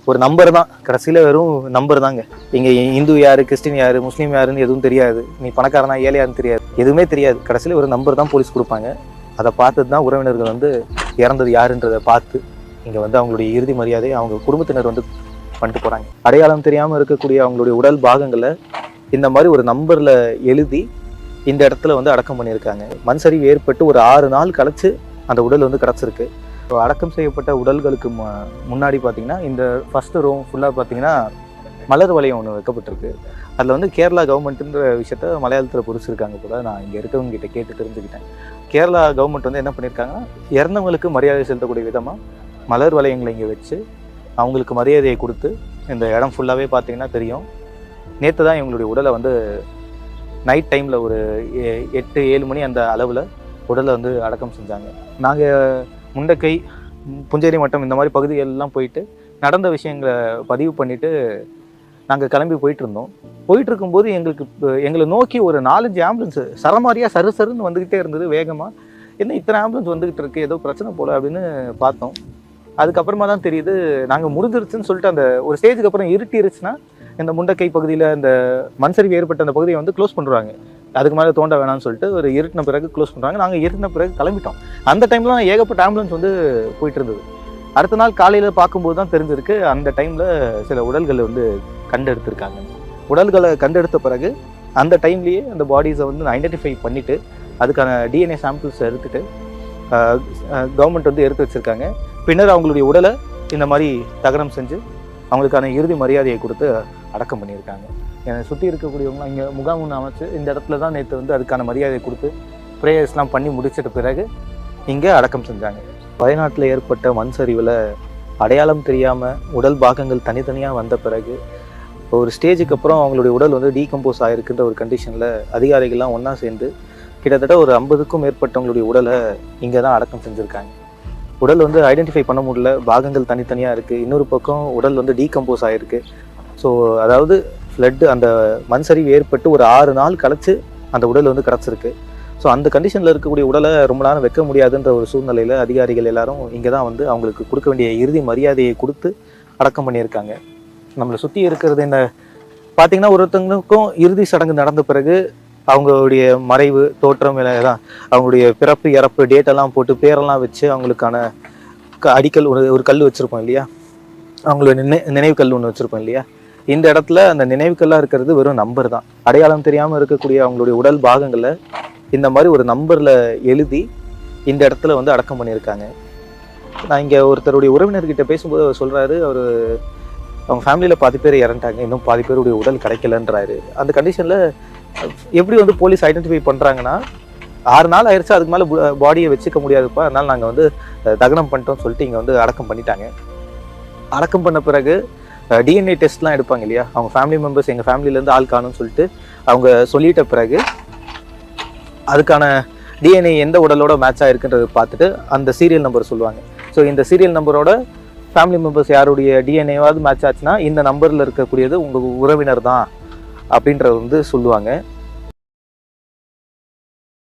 ஒரு நம்பர் தான், கடைசியில் வெறும் நம்பர் தாங்க. இங்கே இந்து யார், கிறிஸ்டின் யார், முஸ்லீம் யாருன்னு எதுவும் தெரியாது. நீ பணக்காரனா ஏழையாருன்னு தெரியாது, எதுவுமே தெரியாது. கடைசியில் ஒரு நம்பர் தான் போலீஸ் கொடுப்பாங்க. அதை பார்த்துட்டு தான் உறவினர்கள் வந்து இறந்தது யாருன்றதை பார்த்து இங்கே வந்து அவங்களுடைய இறுதி மரியாதையை அவங்க குடும்பத்தினர் வந்து பண்ணிட்டு போகிறாங்க. அடையாளம் தெரியாமல் இருக்கக்கூடிய அவங்களுடைய உடல் பாகங்களை இந்த மாதிரி ஒரு நம்பரில் எழுதி இந்த இடத்துல வந்து அடக்கம் பண்ணியிருக்காங்க. மண் சரிவு ஏற்பட்டு ஒரு 6 நாள் கழிச்சு அந்த உடல் வந்து கிடச்சிருக்கு. அடக்கம் செய்யப்பட்ட உடல்களுக்கு முன்னாடி பார்த்தீங்கன்னா இந்த ஃபஸ்ட்டு ரூம் ஃபுல்லாக பார்த்தீங்கன்னா மலர் வளையம் ஒன்று வைக்கப்பட்டிருக்கு. அதில் வந்து கேரளா கவர்மெண்ட்டுன்ற விஷயத்த மலையாளத்தில் பொறிச்சிருக்காங்க போல. நான் இங்கே இருக்கவங்க கிட்ட கேட்டு தெரிஞ்சுக்கிட்டேன். கேரளா கவர்மெண்ட் வந்து என்ன பண்ணியிருக்காங்கன்னா, இறந்தவங்களுக்கு மரியாதை செலுத்தக்கூடிய விதமாக மலர் வளையங்களை இங்கே வச்சு அவங்களுக்கு மரியாதையை கொடுத்து இந்த இடம் ஃபுல்லாகவே பார்த்தீங்கன்னா தெரியும். நேற்று தான் இவங்களுடைய உடலை வந்து நைட் டைமில் ஒரு 8-7 மணி அந்த அளவில் உடலை வந்து அடக்கம் செஞ்சாங்க. நாங்கள் முண்டக்கை, புஞ்சேரி மட்டம் இந்த மாதிரி பகுதிகளெலாம் போயிட்டு நடந்த விஷயங்களை பதிவு பண்ணிவிட்டு நாங்கள் கிளம்பி போயிட்டுருந்தோம். போயிட்டுருக்கும்போது எங்களை நோக்கி ஒரு 4-5 ஆம்புலன்ஸு சரமாரியாக சருன்னு வந்துக்கிட்டே இருந்தது வேகமாக. என்ன இத்தனை ஆம்புலன்ஸ் வந்துக்கிட்டு இருக்குது, ஏதோ பிரச்சனை போல் அப்படின்னு பார்த்தோம். அதுக்கப்புறமா தான் தெரியுது நாங்கள் முடிஞ்சிருச்சுன்னு சொல்லிட்டு அந்த ஒரு ஸ்டேஜுக்கு அப்புறம் இருட்டிருச்சுன்னா இந்த முண்டக்கை பகுதியில் இந்த மண் சரிவு ஏற்பட்ட அந்த பகுதியை வந்து க்ளோஸ் பண்ணுறாங்க. அதுக்கு மேலே தோண்ட வேணாம்னு சொல்லிட்டு ஒரு இருட்டின பிறகு க்ளோஸ் பண்ணுறாங்க. நாங்கள் இருட்டின பிறகு கிளம்பிட்டோம். அந்த டைம்லாம் ஏகப்பட்ட ஆம்புலன்ஸ் வந்து போயிட்டு இருந்தது. அடுத்த நாள் காலையில் பார்க்கும்போது தான் தெரிஞ்சிருக்கு அந்த டைமில் சில உடல்களை வந்து கண்டெடுத்திருக்காங்க. உடல்களை கண்டெடுத்த பிறகு அந்த டைம்லேயே அந்த பாடிஸை வந்து ஐடென்டிஃபை பண்ணிவிட்டு அதுக்கான டிஎன்ஏ சாம்பிள்ஸை எடுத்துகிட்டு கவர்மெண்ட் வந்து எடுத்து வச்சுருக்காங்க. பின்னர் அவங்களுடைய உடலை இந்த மாதிரி தகனம் செஞ்சு அவங்களுக்கான இறுதி மரியாதையை கொடுத்து அடக்கம் பண்ணியிருக்காங்க. என்னை சுற்றி இருக்கக்கூடியவங்களாம் இங்கே முகாம் ஒன்று அமைச்சு இந்த இடத்துல தான் நேற்று வந்து அதுக்கான மரியாதையை கொடுத்து ப்ரேயர்ஸ்லாம் பண்ணி முடிச்சிட்ட பிறகு இங்கே அடக்கம் செஞ்சாங்க. வயநாட்டில் ஏற்பட்ட மண் சரிவில் அடையாளம் தெரியாமல் உடல் பாகங்கள் தனித்தனியாக வந்த பிறகு ஒரு ஸ்டேஜுக்கு அப்புறம் அவங்களுடைய உடல் வந்து டீகம்போஸ் ஆகிருக்குன்ற ஒரு கண்டிஷனில் அதிகாரிகள்லாம் ஒன்றா சேர்ந்து கிட்டத்தட்ட ஒரு 50க்கும் மேற்பட்டவங்களுடைய உடலை இங்கே தான் அடக்கம் செஞ்சுருக்காங்க. உடல் வந்து ஐடென்டிஃபை பண்ண முடியல, பாகங்கள் தனித்தனியாக இருக்குது. இன்னொரு பக்கம் உடல் வந்து டீகம்போஸ் ஆகிருக்கு. ஸோ அதாவது ஃப்ளட்டு அந்த மண் சரிவு ஏற்பட்டு ஒரு 6 நாள் கழிச்சு அந்த உடல் வந்து கிடச்சிருக்கு. ஸோ அந்த கண்டிஷனில் இருக்கக்கூடிய உடலை ரொம்ப நேரம் வைக்க முடியாதுன்ற ஒரு சூழ்நிலையில் அதிகாரிகள் எல்லாரும் இங்கே தான் வந்து அவங்களுக்கு கொடுக்க வேண்டிய இறுதி மரியாதையை கொடுத்து அடக்கம் பண்ணியிருக்காங்க. நம்மளை சுற்றி இருக்கிறது என்ன பார்த்திங்கன்னா, ஒருத்தங்களுக்கும் இறுதி சடங்கு நடந்த பிறகு அவங்களுடைய மறைவு தோற்றம் தான் அவங்களுடைய பிறப்பு இறப்பு டேட்டெல்லாம் போட்டு பேரெல்லாம் வச்சு அவங்களுக்கான அடிக்கல் ஒரு கல் வச்சுருப்போம் இல்லையா, அவங்களோட நினைவு கல் ஒன்று வச்சுருப்போம் இல்லையா. இந்த இடத்துல அந்த நினைவுக்கல்லாக இருக்கிறது வெறும் நம்பர் தான். அடையாளம் தெரியாமல் இருக்கக்கூடிய அவங்களுடைய உடல் பாகங்களை இந்த மாதிரி ஒரு நம்பரில் எழுதி இந்த இடத்துல வந்து அடக்கம் பண்ணியிருக்காங்க. நான் இங்கே ஒருத்தருடைய உறவினர்கிட்ட பேசும்போது அவர் சொல்கிறாரு, அவங்க ஃபேமிலியில் பாதி பேர் இறந்துட்டாங்க, இன்னும் பாதி பேருடைய உடல் கிடைக்கலன்றாரு. அந்த கண்டிஷனில் எப்படி வந்து போலீஸ் ஐடென்டிஃபை பண்ணுறாங்கன்னா, 6 நாள் ஆயிடுச்சு, அதுக்கு மேலே பாடியை வச்சுக்க முடியாதுப்பா, அதனால் நாங்கள் வந்து தகனம் பண்ணிட்டோம்னு சொல்லிட்டு இங்கே வந்து அடக்கம் பண்ணிட்டாங்க. அடக்கம் பண்ண பிறகு டிஎன்ஏ டெஸ்ட்லாம் எடுப்பாங்க இல்லையா, அவங்க ஃபேமிலி மெம்பர்ஸ் எங்கள் ஃபேமிலியிலேருந்து ஆள் காணும்னு சொல்லிட்டு அவங்க சொல்லிட்ட பிறகு அதுக்கான டிஎன்ஏ எந்த உடலோட மேட்ச் ஆகிருக்குன்றது பார்த்துட்டு அந்த சீரியல் நம்பர் சொல்லுவாங்க. ஸோ இந்த சீரியல் நம்பரோட ஃபேமிலி மெம்பர்ஸ் யாருடைய டிஎன்ஏவாவது மேட்ச் ஆச்சுன்னா இந்த நம்பரில் இருக்கக்கூடியது உங்கள் உறவினர் தான் அப்படின்றது வந்து சொல்லுவாங்க.